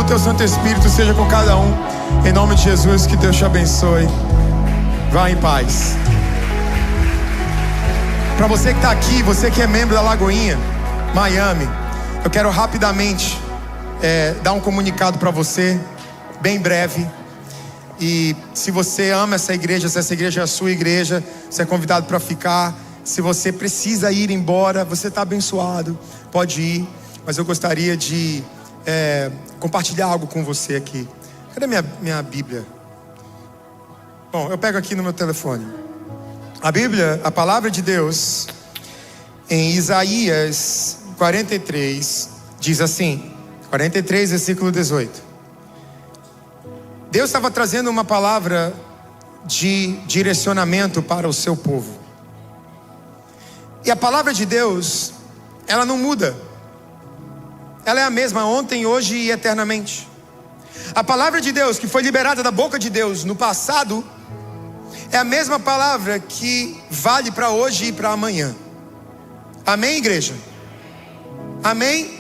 do teu Santo Espírito seja com cada um. Em nome de Jesus, que Deus te abençoe. Vá em paz. Para você que está aqui, você que é membro da Lagoinha Miami, eu quero rapidamente dar um comunicado para você, bem breve. E se você ama essa igreja, se essa igreja é a sua igreja, você é convidado para ficar. Se você precisa ir embora, você está abençoado, pode ir. Mas eu gostaria de compartilhar algo com você aqui. Cadê minha Bíblia? Bom, eu pego aqui no meu telefone. A Bíblia, a palavra de Deus, em Isaías 43, diz assim, 43, versículo 18. Deus estava trazendo uma palavra de direcionamento para o seu povo. E a palavra de Deus, ela não muda. Ela é a mesma ontem, hoje e eternamente. A palavra de Deus que foi liberada da boca de Deus no passado é a mesma palavra que vale para hoje e para amanhã. Amém, igreja? Amém?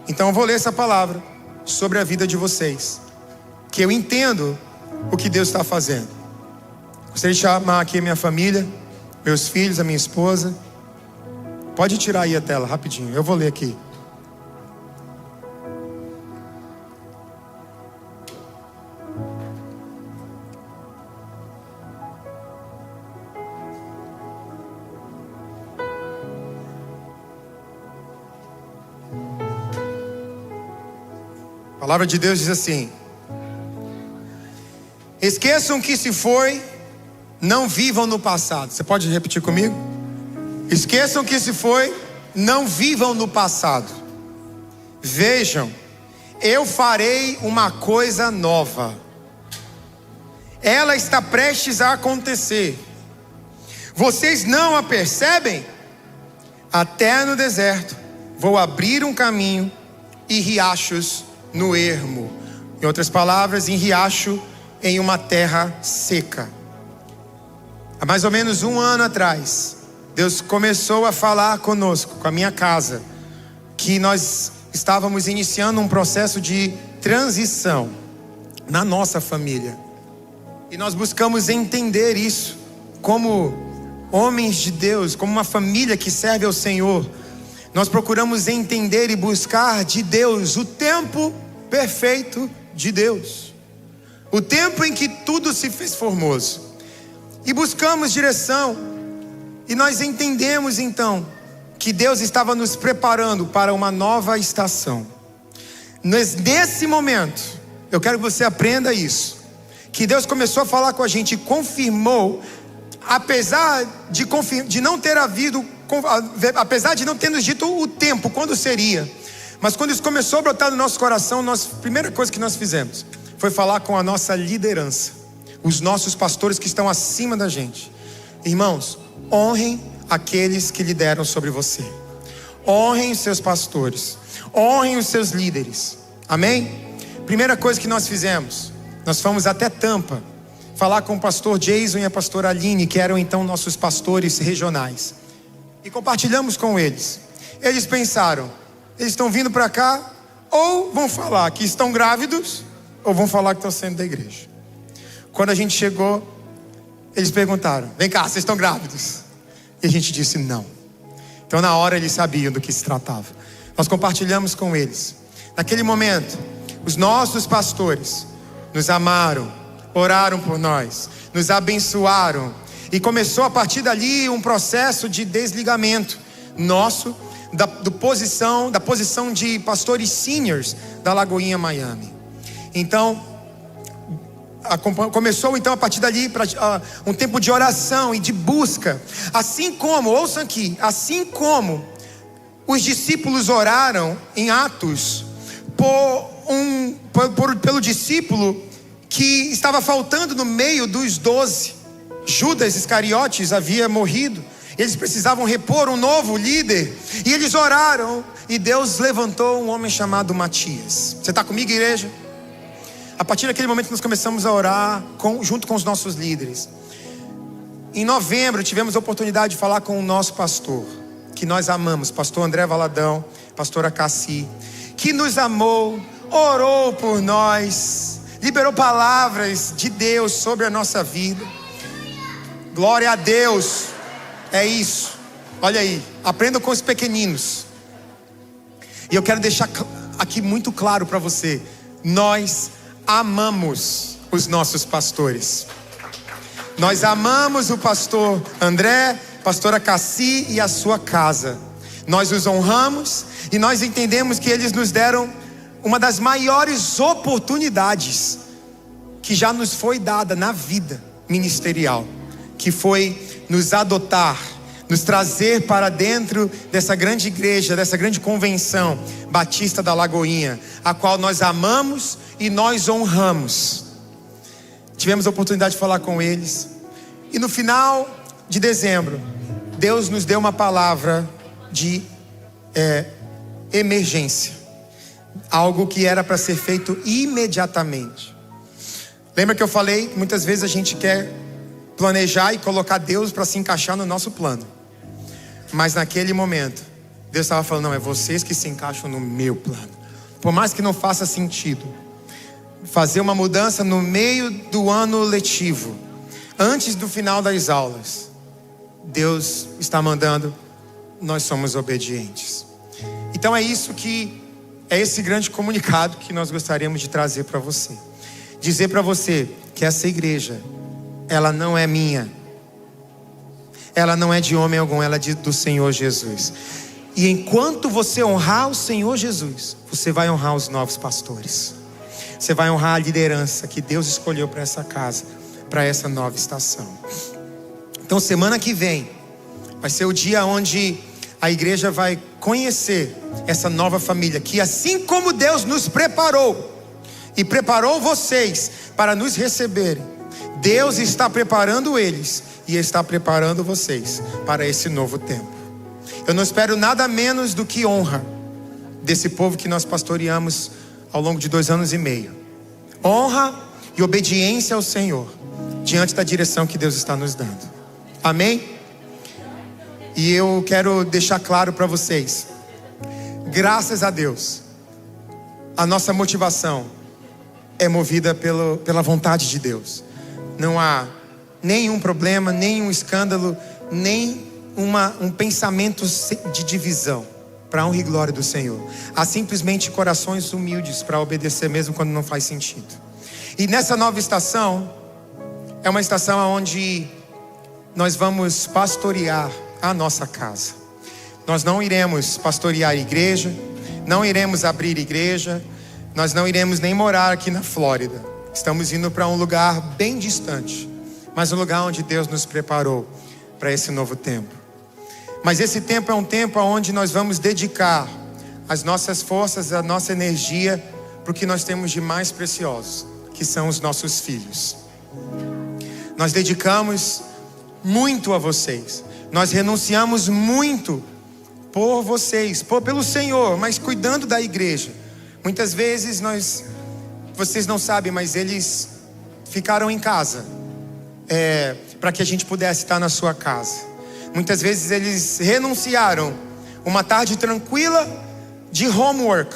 Então eu vou ler essa palavra sobre a vida de vocês, que eu entendo o que Deus está fazendo. Gostaria de chamar aqui a minha família, meus filhos, a minha esposa. Pode tirar aí a tela rapidinho, eu vou ler aqui. A palavra de Deus diz assim: esqueçam que se foi, não vivam no passado. Você pode repetir comigo? Esqueçam que se foi, não vivam no passado. Vejam, eu farei uma coisa nova. Ela está prestes a acontecer. Vocês não a percebem? Até no deserto vou abrir um caminho e riachos no ermo. Em outras palavras, em riacho em uma terra seca. Há mais ou menos 1 ano atrás, Deus começou a falar conosco, com a minha casa, que nós estávamos iniciando um processo de transição na nossa família. E nós buscamos entender isso como homens de Deus, como uma família que serve ao Senhor. Nós procuramos entender e buscar de Deus o tempo perfeito de Deus, o tempo em que tudo se fez formoso, e buscamos direção. E nós entendemos então que Deus estava nos preparando para uma nova estação. Nesse momento, eu quero que você aprenda isso, que Deus começou a falar com a gente e confirmou, apesar de não ter havido, apesar de não ter nos dito o tempo, quando seria. Mas quando isso começou a brotar no nosso coração, a primeira coisa que nós fizemos foi falar com a nossa liderança, os nossos pastores que estão acima da gente. Irmãos, honrem aqueles que lideram sobre você. Honrem os seus pastores. Honrem os seus líderes. Amém? Primeira coisa que nós fizemos, nós fomos até Tampa falar com o pastor Jason e a pastora Aline, que eram então nossos pastores regionais, e compartilhamos com eles. Eles pensaram: eles estão vindo para cá, ou vão falar que estão grávidos, ou vão falar que estão saindo da igreja. Quando a gente chegou, eles perguntaram: vem cá, vocês estão grávidos? E a gente disse não. Então na hora eles sabiam do que se tratava. Nós compartilhamos com eles. Naquele momento, os nossos pastores nos amaram, oraram por nós, nos abençoaram, e começou a partir dali um processo de desligamento nosso da posição de pastores seniors da Lagoinha Miami. Então começou então a partir dali um tempo de oração e de busca. Assim como, ouçam aqui, assim como os discípulos oraram em Atos pelo discípulo que estava faltando no meio dos 12. Judas Iscariotes havia morrido. Eles precisavam repor um novo líder, e eles oraram, e Deus levantou um homem chamado Matias. Você está comigo, igreja? A partir daquele momento nós começamos a orar junto com os nossos líderes. Em novembro tivemos a oportunidade de falar com o nosso pastor, que nós amamos, pastor André Valadão, pastora Cassi, que nos amou, orou por nós, liberou palavras de Deus sobre a nossa vida. Glória a Deus. É isso. Olha aí, aprenda com os pequeninos. E eu quero deixar aqui muito claro para você: nós amamos os nossos pastores. Nós amamos o pastor André, pastora Cassi e a sua casa. Nós os honramos e nós entendemos que eles nos deram uma das maiores oportunidades que já nos foi dada na vida ministerial, que foi nos adotar, nos trazer para dentro dessa grande igreja, dessa grande convenção Batista da Lagoinha, a qual nós amamos e nós honramos. Tivemos a oportunidade de falar com eles, e no final de dezembro, Deus nos deu uma palavra de emergência, algo que era para ser feito imediatamente. Lembra que eu falei que muitas vezes a gente quer planejar e colocar Deus para se encaixar no nosso plano, mas naquele momento Deus estava falando: não, é vocês que se encaixam no meu plano. Por mais que não faça sentido fazer uma mudança no meio do ano letivo, antes do final das aulas, Deus está mandando, nós somos obedientes. Então é isso que é esse grande comunicado que nós gostaríamos de trazer para você. Dizer para você que essa igreja, ela não é minha, ela não é de homem algum, ela é do Senhor Jesus. E enquanto você honrar o Senhor Jesus, você vai honrar os novos pastores, você vai honrar a liderança que Deus escolheu para essa casa, para essa nova estação. Então semana que vem vai ser o dia onde a igreja vai conhecer essa nova família, que assim como Deus nos preparou e preparou vocês para nos receberem, Deus está preparando eles e está preparando vocês para esse novo tempo. Eu não espero nada menos do que honra desse povo que nós pastoreamos ao longo de 2 anos e meio. Honra e obediência ao Senhor, diante da direção que Deus está nos dando. Amém? E eu quero deixar claro para vocês, graças a Deus, a nossa motivação é movida pela vontade de Deus. Não há nenhum problema, nenhum escândalo, nem um pensamento de divisão, para a honra e glória do Senhor. Há simplesmente corações humildes para obedecer mesmo quando não faz sentido. E nessa nova estação, é uma estação onde nós vamos pastorear a nossa casa. Nós não iremos pastorear igreja, não iremos abrir igreja, nós não iremos nem morar aqui na Flórida. Estamos indo para um lugar bem distante, mas um lugar onde Deus nos preparou para esse novo tempo. Mas esse tempo é um tempo onde nós vamos dedicar as nossas forças, a nossa energia para o que nós temos de mais precioso, que são os nossos filhos. Nós dedicamos muito a vocês, nós renunciamos muito por vocês, pelo Senhor, mas cuidando da igreja. Muitas vezes vocês não sabem, mas eles ficaram em casa para que a gente pudesse estar na sua casa. Muitas vezes eles renunciaram uma tarde tranquila de homework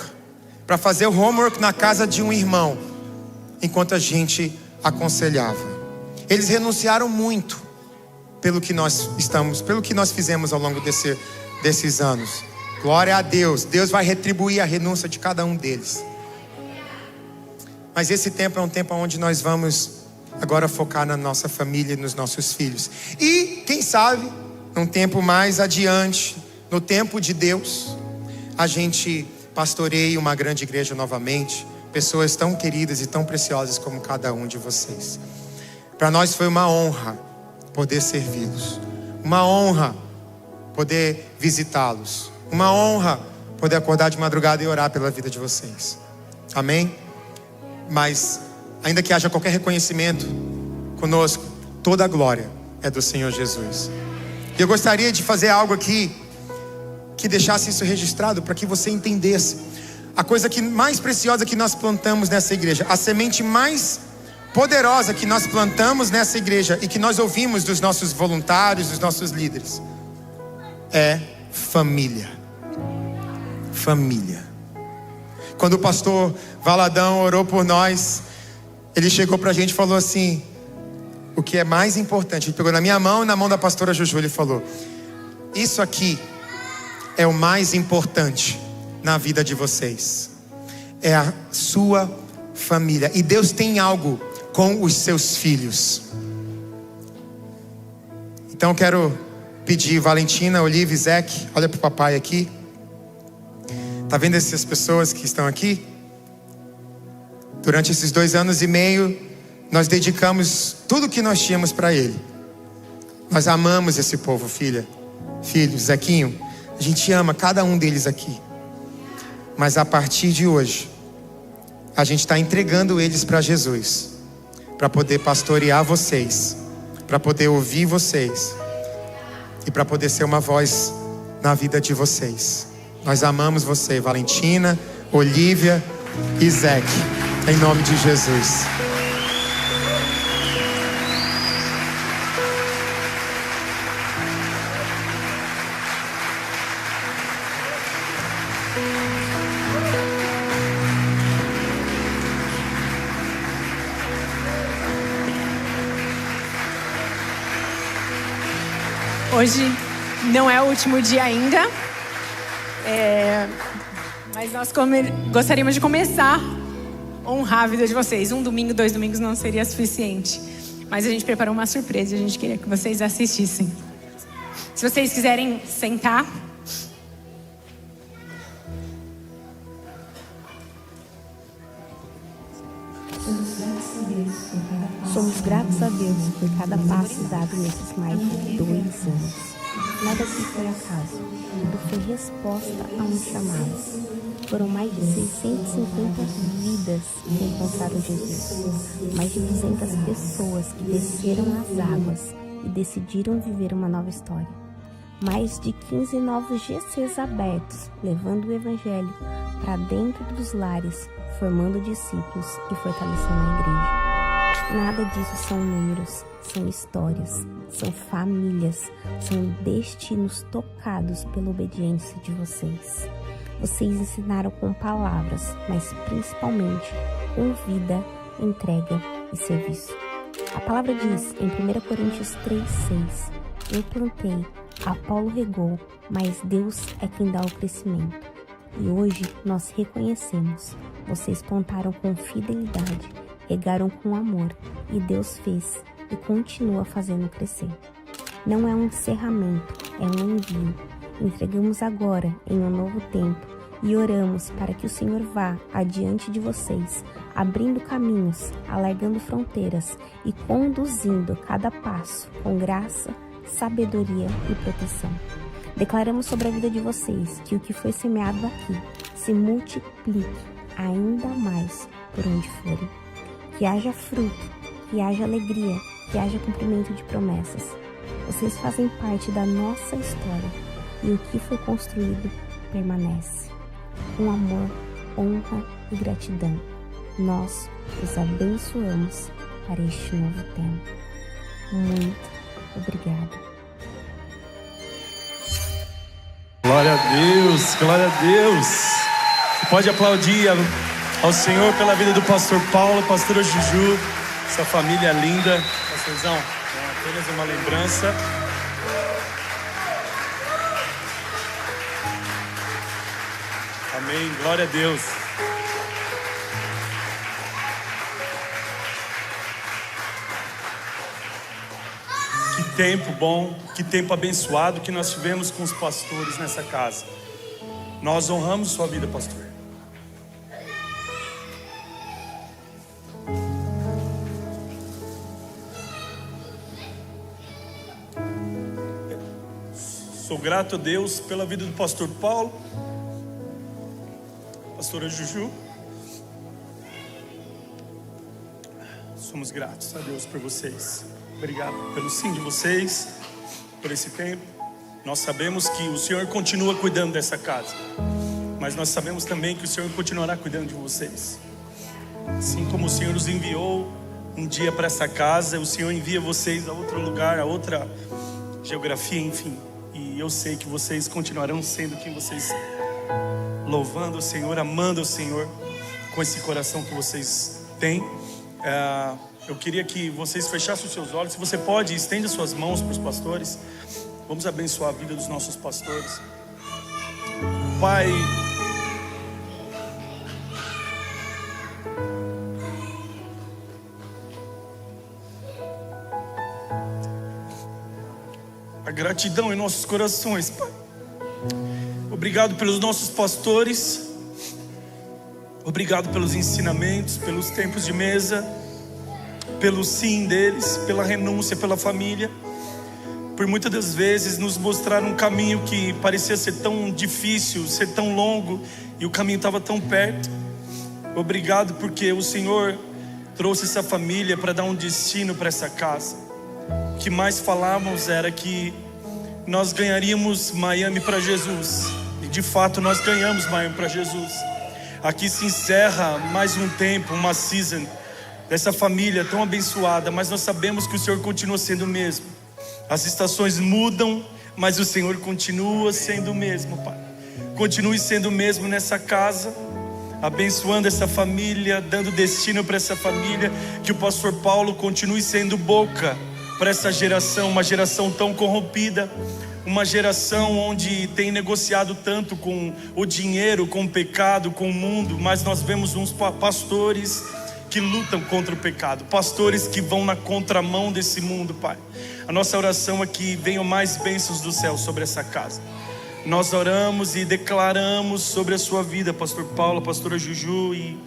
para fazer o homework na casa de um irmão, enquanto a gente aconselhava. Eles renunciaram muito pelo que nós fizemos ao longo desses anos. Glória a Deus. Deus vai retribuir a renúncia de cada um deles. Mas esse tempo é um tempo onde nós vamos agora focar na nossa família e nos nossos filhos. E quem sabe, num tempo mais adiante, no tempo de Deus, a gente pastoreie uma grande igreja novamente. Pessoas tão queridas e tão preciosas como cada um de vocês. Para nós foi uma honra poder servi-los, uma honra poder visitá-los, uma honra poder acordar de madrugada e orar pela vida de vocês. Amém? Mas ainda que haja qualquer reconhecimento conosco, toda a glória é do Senhor Jesus. E eu gostaria de fazer algo aqui que deixasse isso registrado, para que você entendesse a coisa mais preciosa que nós plantamos nessa igreja, a semente mais poderosa que nós plantamos nessa igreja e que nós ouvimos dos nossos voluntários, dos nossos líderes, é família. Família. Quando o pastor Valadão orou por nós, ele chegou pra gente e falou assim: o que é mais importante, ele pegou na minha mão e na mão da pastora Juju, ele falou: isso aqui é o mais importante na vida de vocês, é a sua família, e Deus tem algo com os seus filhos. Então eu quero pedir, Valentina, Olivia e Zeke, olha pro papai aqui. Tá vendo essas pessoas que estão aqui? Durante esses 2 anos e meio, nós dedicamos tudo que nós tínhamos para ele. Nós amamos esse povo, filho, Zequinho. A gente ama cada um deles aqui. Mas a partir de hoje, a gente está entregando eles para Jesus, para poder pastorear vocês, para poder ouvir vocês e para poder ser uma voz na vida de vocês. Nós amamos você, Valentina, Olivia e Zeque, em nome de Jesus. Hoje não é o último dia ainda, mas nós gostaríamos de começar a honrar a vida de vocês. 1 domingo, 2 domingos não seria suficiente, mas a gente preparou uma surpresa e a gente queria que vocês assistissem. Se vocês quiserem sentar. Somos gratos a Deus por cada passo dado nesses mais de 2 anos. Nada disso foi acaso, tudo foi resposta a um chamado. Foram mais de 650 vidas que encontraram Jesus, mais de 200 pessoas que desceram as águas e decidiram viver uma nova história. Mais de 15 novos GCs abertos, levando o Evangelho para dentro dos lares, formando discípulos e fortalecendo a igreja. Nada disso são números, são histórias, são famílias, são destinos tocados pela obediência de vocês. Vocês ensinaram com palavras, mas principalmente com vida, entrega e serviço. A palavra diz em 1 Coríntios 3:6: eu plantei, Apolo regou, mas Deus é quem dá o crescimento. E hoje nós reconhecemos, vocês plantaram com fidelidade, regaram com amor, e Deus fez e continua fazendo crescer. Não é um encerramento, é um envio. Entregamos agora em um novo tempo e oramos para que o Senhor vá adiante de vocês, abrindo caminhos, alargando fronteiras e conduzindo cada passo com graça, sabedoria e proteção. Declaramos sobre a vida de vocês que o que foi semeado aqui se multiplique ainda mais por onde forem. Que haja fruto, que haja alegria, que haja cumprimento de promessas. Vocês fazem parte da nossa história e o que foi construído permanece. Com amor, honra e gratidão, nós os abençoamos para este novo tempo. Muito obrigada. Glória a Deus, glória a Deus. Você pode aplaudir ao Senhor pela vida do pastor Paulo, pastora Juju, essa família linda. Pastorzão, é apenas uma lembrança. Amém, glória a Deus. Que tempo bom, que tempo abençoado que nós tivemos com os pastores nessa casa. Nós honramos sua vida, pastor. Sou grato a Deus pela vida do pastor Paulo, pastora Juju. Somos gratos a Deus por vocês. Obrigado pelo sim de vocês, por esse tempo. Nós sabemos que o Senhor continua cuidando dessa casa, mas nós sabemos também que o Senhor continuará cuidando de vocês. Assim como o Senhor nos enviou um dia para essa casa, o Senhor envia vocês a outro lugar, a outra geografia, enfim. E eu sei que vocês continuarão sendo quem vocês louvando o Senhor, amando o Senhor com esse coração que vocês têm. Eu queria que vocês fechassem os seus olhos. Se você pode, estenda suas mãos para os pastores. Vamos abençoar a vida dos nossos pastores. Pai, a gratidão em nossos corações, Pai. Obrigado pelos nossos pastores. Obrigado pelos ensinamentos, pelos tempos de mesa, pelo sim deles, pela renúncia, pela família. Por muitas das vezes nos mostraram um caminho que parecia ser tão difícil, ser tão longo, e o caminho estava tão perto. Obrigado porque o Senhor trouxe essa família para dar um destino para essa casa. O que mais falávamos era que nós ganharíamos Miami para Jesus, e de fato nós ganhamos Miami para Jesus. Aqui se encerra mais um tempo, uma season dessa família tão abençoada, mas nós sabemos que o Senhor continua sendo o mesmo. As estações mudam, mas o Senhor continua sendo o mesmo, Pai. Continue sendo o mesmo nessa casa, abençoando essa família, dando destino para essa família. Que o pastor Paulo continue sendo boca para essa geração, uma geração tão corrompida, uma geração onde tem negociado tanto com o dinheiro, com o pecado, com o mundo. Mas nós vemos uns pastores que lutam contra o pecado, pastores que vão na contramão desse mundo, Pai. A nossa oração é que venham mais bênçãos do céu sobre essa casa. Nós oramos e declaramos sobre a sua vida, pastor Paulo, pastora Juju e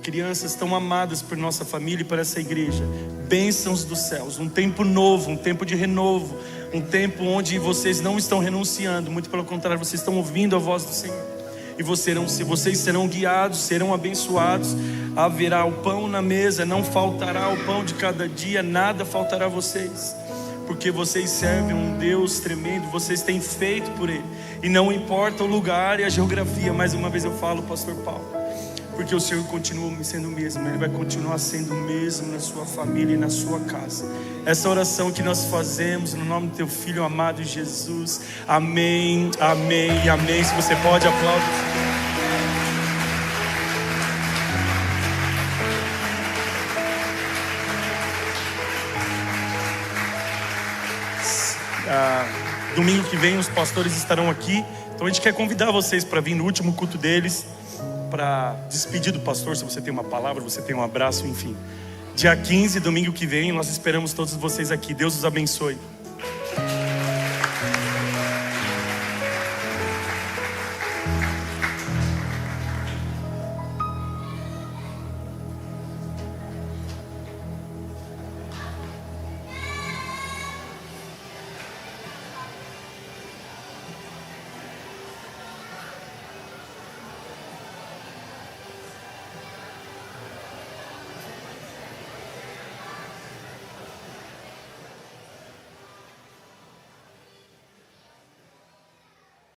crianças tão amadas por nossa família e por essa igreja. Bênçãos dos céus, um tempo novo, um tempo de renovo, um tempo onde vocês não estão renunciando, muito pelo contrário, vocês estão ouvindo a voz do Senhor. E vocês serão guiados, serão abençoados. Haverá o pão na mesa, não faltará o pão de cada dia, nada faltará a vocês. Porque vocês servem um Deus tremendo, vocês têm feito por Ele. E não importa o lugar e a geografia, mais uma vez eu falo, pastor Paulo, porque o Senhor continua sendo o mesmo. Ele vai continuar sendo o mesmo na sua família e na sua casa. Essa oração que nós fazemos no nome do teu Filho amado Jesus. Amém, amém e amém. Se você pode, aplaude. Domingo que vem os pastores estarão aqui. Então a gente quer convidar vocês para vir no último culto deles, para despedir do pastor. Se você tem uma palavra, você tem um abraço, enfim. Dia 15, domingo que vem, nós esperamos todos vocês aqui. Deus os abençoe.